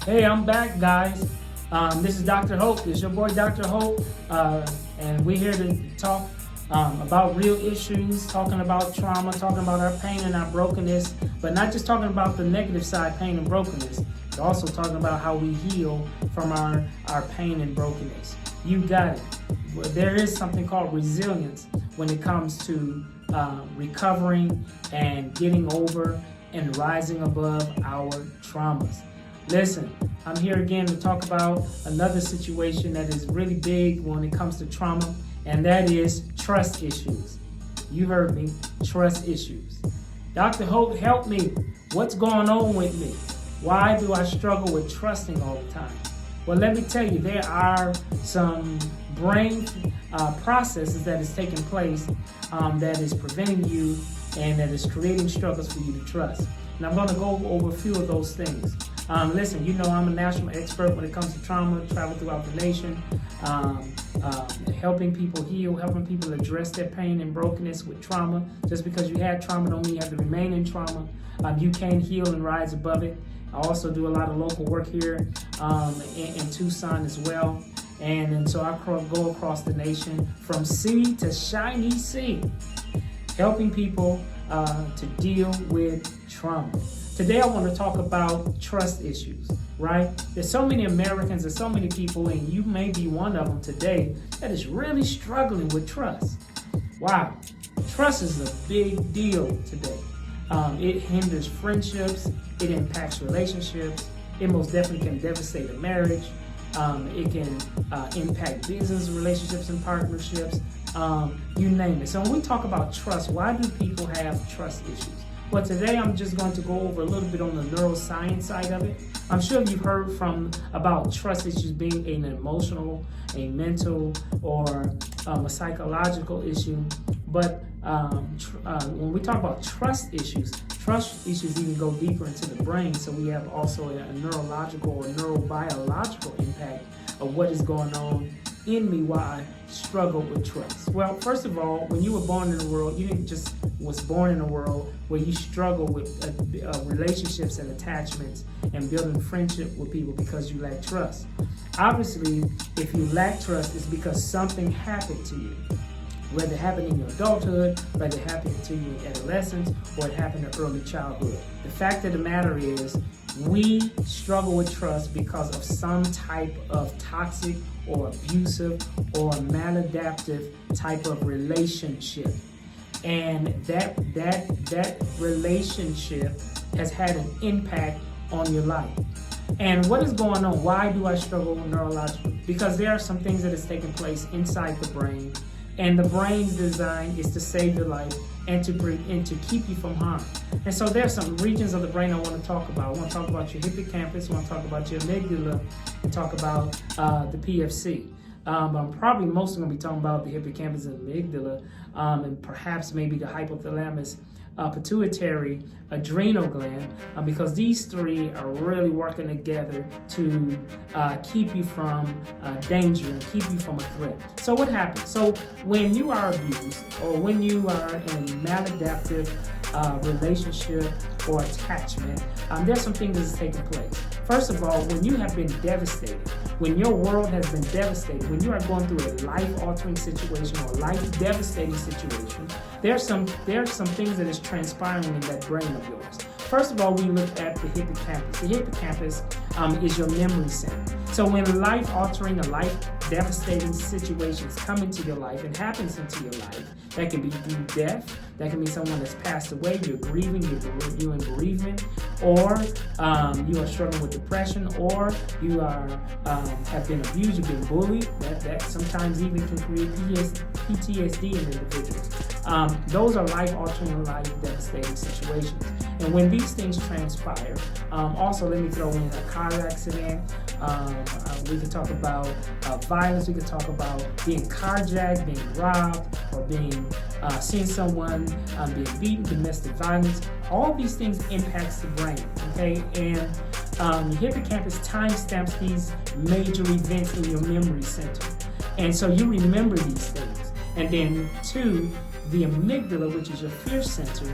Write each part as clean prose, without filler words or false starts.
Hey, I'm back, guys. This is Dr. Holt. It's your boy, Dr. Holt, and we're here to talk about real issues, talking about trauma, talking about our pain and our brokenness, but not just talking about the negative side, pain and brokenness, but also talking about how we heal from our pain and brokenness. You got it. There is something called resilience when it comes to recovering and getting over and rising above our traumas. Listen, I'm here again to talk about another situation that is really big when it comes to trauma, and that is trust issues. You heard me, trust issues. Dr. Holt, help me. What's going on with me? Why do I struggle with trusting all the time? Well, let me tell you, there are some brain processes that is taking place that is preventing you and that is creating struggles for you to trust. And I'm going to go over a few of those things. Listen, you know I'm a national expert when it comes to trauma, travel throughout the nation, helping people heal, helping people address their pain and brokenness with trauma. Just because you had trauma don't mean you have to remain in trauma. You can heal and rise above it. I also do a lot of local work here in Tucson as well. And so I go across the nation from sea to shiny sea, helping people to deal with trauma. Today I want to talk about trust issues, right? There's so many Americans, there's so many people, and you may be one of them today, that is really struggling with trust. Wow, trust is a big deal today. It hinders friendships, it impacts relationships, it most definitely can devastate a marriage, it can impact business relationships and partnerships, you name it. So when we talk about trust, why do people have trust issues? Well, today I'm just going to go over a little bit on the neuroscience side of it. I'm sure you've heard about trust issues being an emotional, a mental, or a psychological issue. But when we talk about trust issues even go deeper into the brain. So we have also a neurological or neurobiological impact of what is going on in me while I struggle with trust. Well, first of all, when you were born in the world, you didn't just was born in a world where you struggle with relationships and attachments and building friendship with people because you lack trust. Obviously, if you lack trust, it's because something happened to you. Whether it happened in your adulthood, whether it happened to you in adolescence, or it happened in early childhood. The fact of the matter is, we struggle with trust because of some type of toxic or abusive or maladaptive type of relationship. And that relationship has had an impact on your life. And what is going on? Why do I struggle neurologically? Because there are some things that is taking place inside the brain. And the brain's design is to save your life and to keep you from harm. And so there are some regions of the brain I want to talk about. I want to talk about your hippocampus, I want to talk about your amygdala, and talk about the PFC. I'm probably mostly going to be talking about the hippocampus and amygdala, and perhaps maybe the hypothalamus, pituitary, adrenal gland, because these three are really working together to keep you from danger and keep you from a threat. So what happens? So when you are abused or when you are in a maladaptive relationship or attachment, there's some things that's taking place. First of all, when you have been devastated, when your world has been devastated, when you are going through a life-altering situation or life-devastating situation, there are some things that is transpiring in that brain of yours. First of all, we look at the hippocampus. The hippocampus is your memory center. So when life-altering or life-devastating situations come into your life and happens into your life, that can be through death, that can be someone that's passed away, you're grieving, you're in bereavement, or you are struggling with depression, or you have been abused, you've been bullied, that sometimes even can create PTSD in individuals. Those are life-altering, life-devastating situations. And when these things transpire, also let me throw in a car accident, we can talk about violence, we can talk about being carjacked, being robbed, or seeing someone being beaten, domestic violence. All these things impacts the brain, okay? And the hippocampus timestamps these major events in your memory center. And so you remember these things. And then two, the amygdala, which is your fear center,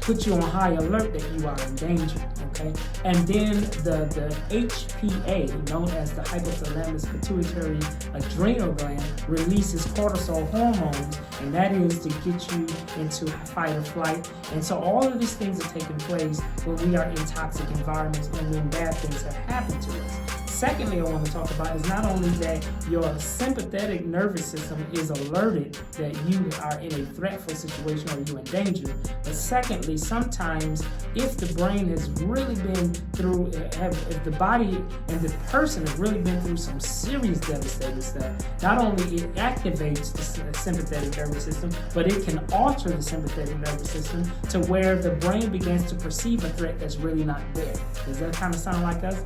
puts you on high alert that you are in danger, okay? And then the HPA, known as the hypothalamus pituitary adrenal gland, releases cortisol hormones, and that is to get you into fight or flight. And so all of these things are taking place when we are in toxic environments and when bad things have happened to us. Secondly, I want to talk about is not only that your sympathetic nervous system is alerted that you are in a threatful situation or you're in danger, but secondly, sometimes if the brain has really been through, if the body and the person have really been through some serious devastating stuff, not only it activates the sympathetic nervous system, but it can alter the sympathetic nervous system to where the brain begins to perceive a threat that's really not there. Does that kind of sound like us?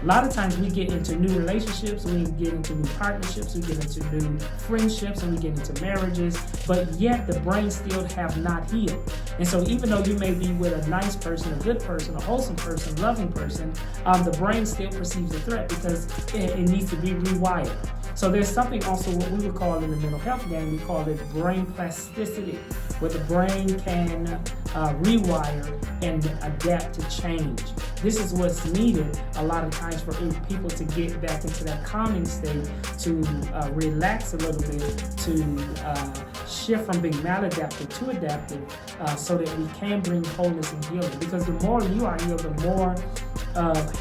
A lot of times we get into new relationships, we get into new partnerships, we get into new friendships, and we get into marriages, but yet the brain still have not healed. And so even though you may be with a nice person, a good person, a wholesome person, loving person, the brain still perceives a threat because it needs to be rewired. So there's something also what we would call in the mental health game, we call it brain plasticity, where the brain can rewire and adapt to change. This is what's needed a lot of times for people to get back into that calming state, to relax a little bit, to shift from being maladaptive to adaptive, so that we can bring wholeness and healing. Because the more you are healed, the more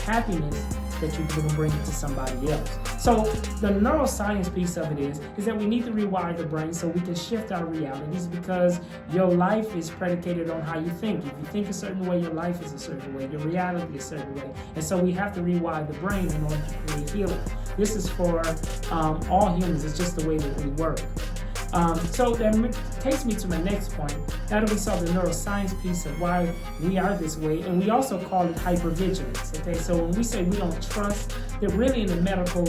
happiness that you can bring to somebody else. So the neuroscience piece of it is that we need to rewire the brain so we can shift our realities, because your life is predicated on how you think. If you think a certain way, your life is a certain way, your reality is a certain way. And so we have to rewire the brain in order to create healing. This is for all humans. It's just the way that we work. So that takes me to my next point. Now that we saw the neuroscience piece of why we are this way, and we also call it hypervigilance. Okay, so when we say we don't trust, that really in the medical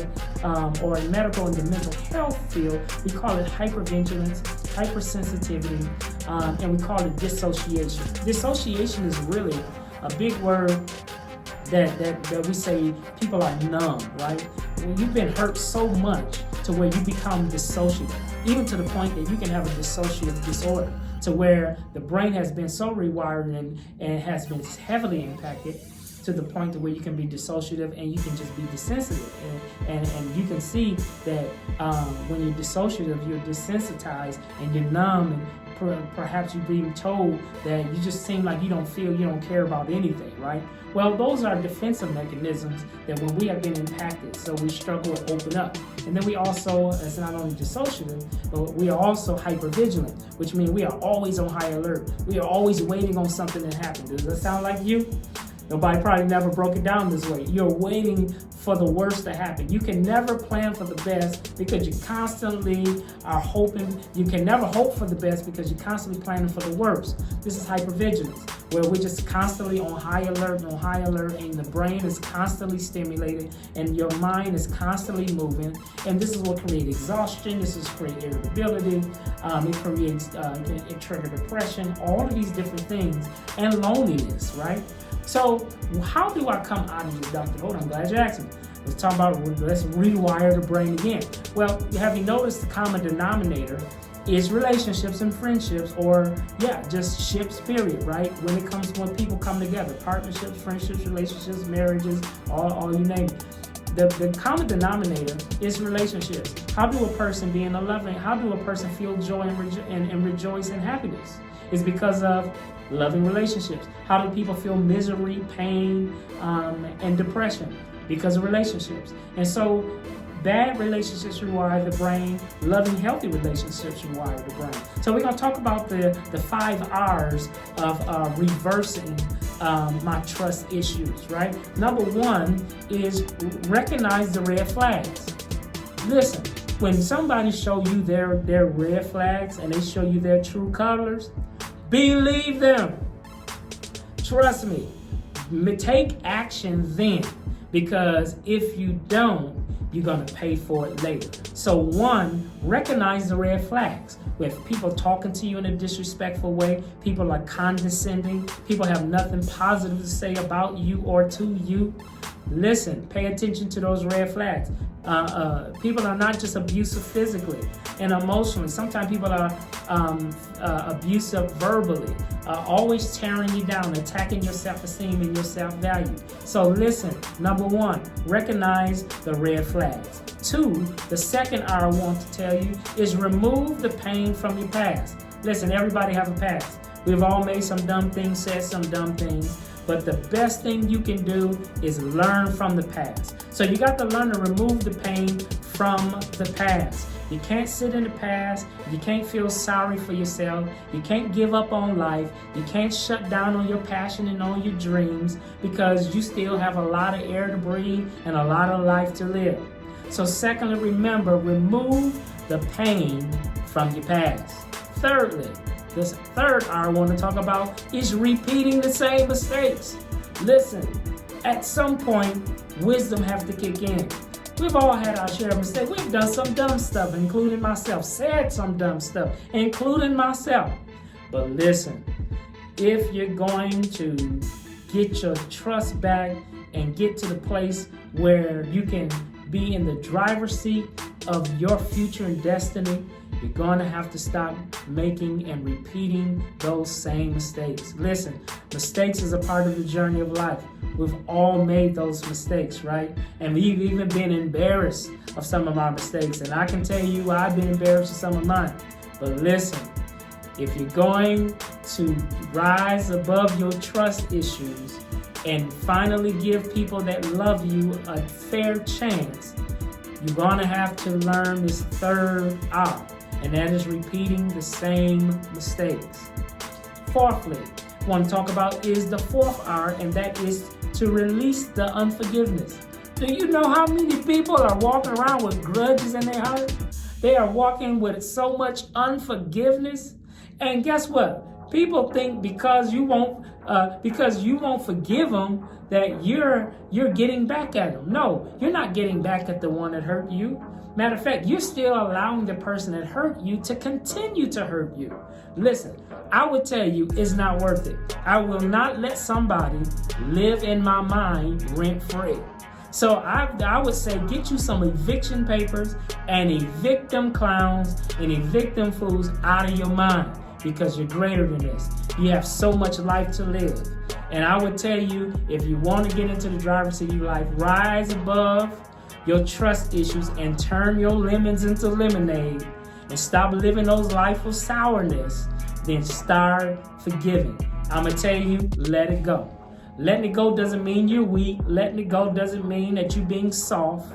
or in medical and the mental health field, we call it hypervigilance, hypersensitivity, and we call it dissociation. Dissociation is really a big word that we say people are numb, right? When you've been hurt so much to where you become dissociative, even to the point that you can have a dissociative disorder, to where the brain has been so rewired and has been heavily impacted to the point to where you can be dissociative and you can just be desensitive. And you can see that when you're dissociative, you're desensitized and you're numb, and perhaps you're being told that you just seem like you don't feel, you don't care about anything, right? Well, those are defensive mechanisms that when we have been impacted, so we struggle to open up. And then we also, it's not only dissociative, but we are also hypervigilant, which means we are always on high alert. We are always waiting on something to happen. Does that sound like you? Nobody probably never broke it down this way. You're waiting for the worst to happen. You can never plan for the best because you constantly are hoping. You can never hope for the best because you're constantly planning for the worst. This is hypervigilance, where we're just constantly on high alert, and the brain is constantly stimulated, and your mind is constantly moving. And this is what creates exhaustion. This is create irritability. It creates it trigger depression. All of these different things, and loneliness, right? So how do I come out of this, Dr. Holt? I'm glad you asked me. Let's talk about, let's rewire the brain again. Well, have you noticed the common denominator is relationships and friendships, or just ships, period, right? When it comes to when people come together, partnerships, friendships, relationships, marriages, all you name it. The common denominator is relationships. How do a person be in a loving, how do a person feel joy and rejoice and happiness? It's because of loving relationships. How do people feel misery, pain, and depression? Because of relationships. And so bad relationships rewire the brain. Loving, healthy relationships rewire the brain. So we're going to talk about the 5 R's of reversing my trust issues, right? Number 1 is recognize the red flags. Listen, when somebody show you their red flags and they show you their true colors, believe them. Trust me. Take action then, because if you don't, you're going to pay for it later. So 1, recognize the red flags. With people talking to you in a disrespectful way, people are condescending, people have nothing positive to say about you or to you, Listen, pay attention to those red flags. People are not just abusive physically and emotionally. Sometimes people are abusive verbally, always tearing you down, attacking your self-esteem and your self-value. So listen, number one, recognize the red flags. Two, the second R I want to tell you is remove the pain from your past. Listen, everybody have a past. We've all made some dumb things, said some dumb things. But the best thing you can do is learn from the past. So you got to learn to remove the pain from the past. You can't sit in the past. You can't feel sorry for yourself. You can't give up on life. You can't shut down on your passion and on your dreams because you still have a lot of air to breathe and a lot of life to live. So secondly, remember, remove the pain from your past. Thirdly, this third R I want to talk about is repeating the same mistakes. Listen, at some point, wisdom has to kick in. We've all had our share of mistakes. We've done some dumb stuff, including myself, said some dumb stuff, including myself. But listen, if you're going to get your trust back and get to the place where you can be in the driver's seat of your future and destiny, you're going to have to stop making and repeating those same mistakes. Listen, mistakes is a part of the journey of life. We've all made those mistakes, right? And we've even been embarrassed of some of our mistakes. And I can tell you, I've been embarrassed of some of mine. But listen, if you're going to rise above your trust issues and finally give people that love you a fair chance, you're going to have to learn this third R, and that is repeating the same mistakes. Fourthly, I want to talk about is the fourth R, and that is to release the unforgiveness. Do you know how many people are walking around with grudges in their heart? They are walking with so much unforgiveness. And guess what? People think because you won't forgive them that you're getting back at them. No, you're not getting back at the one that hurt you. Matter of fact, you're still allowing the person that hurt you to continue to hurt you. Listen, I would tell you it's not worth it. I will not let somebody live in my mind rent-free. So I would say get you some eviction papers and evict them clowns and evict them fools out of your mind, because you're greater than this. You have so much life to live. And I would tell you, if you want to get into the driver's seat of your life, rise above your trust issues and turn your lemons into lemonade and stop living those life of sourness, then start forgiving. I'm going to tell you, let it go. Letting it go doesn't mean you're weak. Letting it go doesn't mean that you're being soft.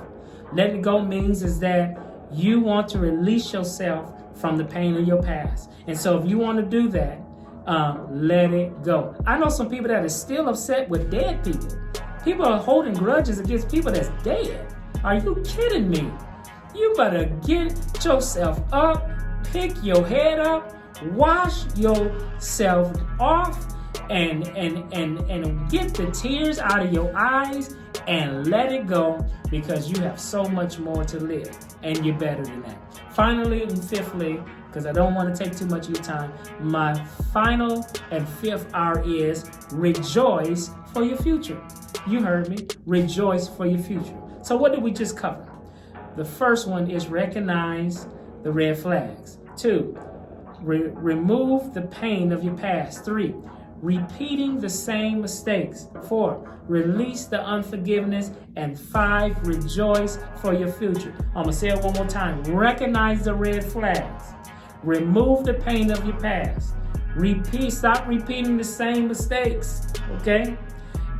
Letting it go means is that you want to release yourself from the pain of your past. And so if you want to do that, let it go. I know some people that are still upset with dead people. People are holding grudges against people that's dead. Are you kidding me? You better get yourself up, pick your head up, wash yourself off, and get the tears out of your eyes and let it go, because you have so much more to live and you're better than that. Finally and fifthly, because I don't want to take too much of your time, my final and fifth R is rejoice for your future. You heard me. Rejoice for your future. So what did we just cover? The first one is recognize the red flags. 2, remove the pain of your past. 3, repeating the same mistakes. 4, release the unforgiveness. And 5, rejoice for your future. I'm going to say it one more time. Recognize the red flags. Remove the pain of your past. Stop repeating the same mistakes, okay?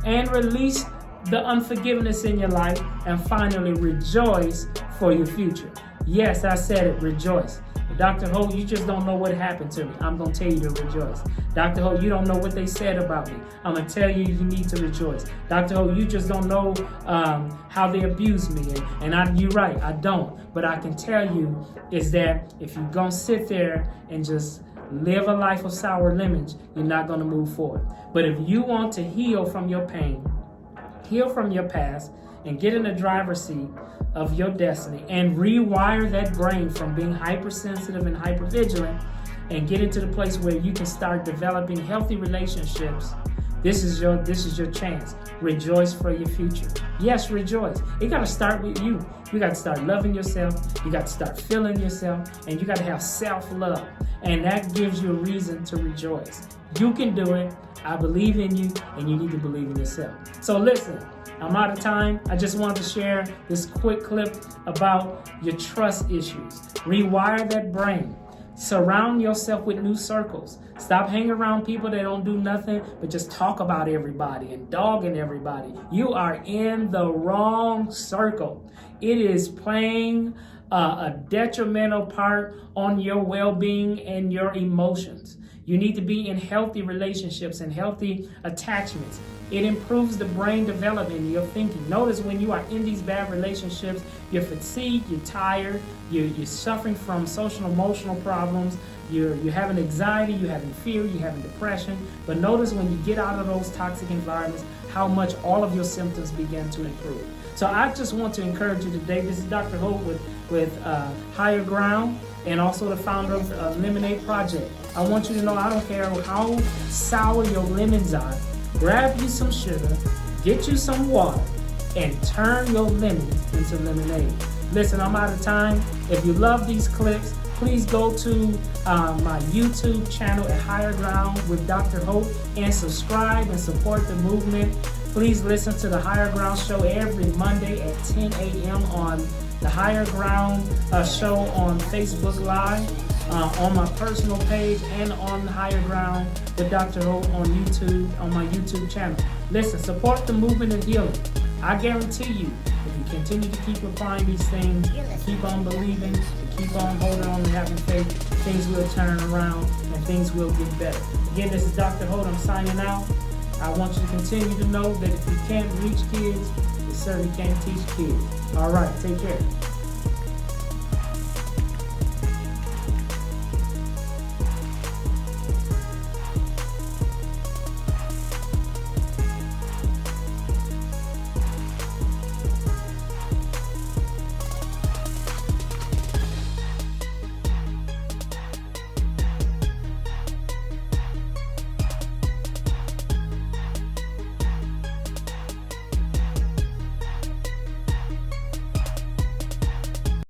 And release the unforgiveness in your life. And finally, rejoice for your future. Yes, I said it, rejoice. Dr. Holt, you just don't know what happened to me. I'm going to tell you to rejoice. Dr. Holt, you don't know what they said about me. I'm going to tell you need to rejoice. Dr. Holt, you just don't know how they abused me. And you're right, I don't. But I can tell you is that if you're going to sit there and just live a life of sour lemons, you're not going to move forward. But if you want to heal from your pain, heal from your past, and get in the driver's seat of your destiny and rewire that brain from being hypersensitive and hypervigilant and get into the place where you can start developing healthy relationships This is your chance. Rejoice for your future. Yes, rejoice. It got to start with you. You got to start loving yourself. You got to start feeling yourself, and you got to have self-love. And that gives you a reason to rejoice. You can do it. I believe in you, and you need to believe in yourself. So listen, I'm out of time. I just wanted to share this quick clip about your trust issues. Rewire that brain. Surround yourself with new circles. Stop hanging around people that don't do nothing but just talk about everybody and dogging everybody. You are in the wrong circle. It is playing a detrimental part on your well-being and your emotions. You need to be in healthy relationships and healthy attachments. It improves the brain development and your thinking. Notice when you are in these bad relationships, you're fatigued, you're tired, you're suffering from social and emotional problems, you're having anxiety, you're having fear, you're having depression. But notice when you get out of those toxic environments, how much all of your symptoms begin to improve. So I just want to encourage you today. This is Dr. Holt with Higher Ground, and also the founder of Lemonade Project. I want you to know I don't care how sour your lemons are. Grab you some sugar, get you some water, and turn your lemon into lemonade. Listen, I'm out of time. If you love these clips, please go to my YouTube channel at Higher Ground with Dr. Holt and subscribe and support the movement. Please listen to the Higher Ground show every Monday at 10 a.m. on the Higher Ground show on Facebook Live, on my personal page, and on the Higher Ground with Dr. Holt on YouTube, on my YouTube channel. Listen, support the movement of healing. I guarantee you, if you continue to keep applying these things, keep on believing, keep on holding on and having faith, things will turn around and things will get better. Again, this is Dr. Holt. I'm signing out. I want you to continue to know that if you can't reach kids, you certainly can't teach kids. All right, take care.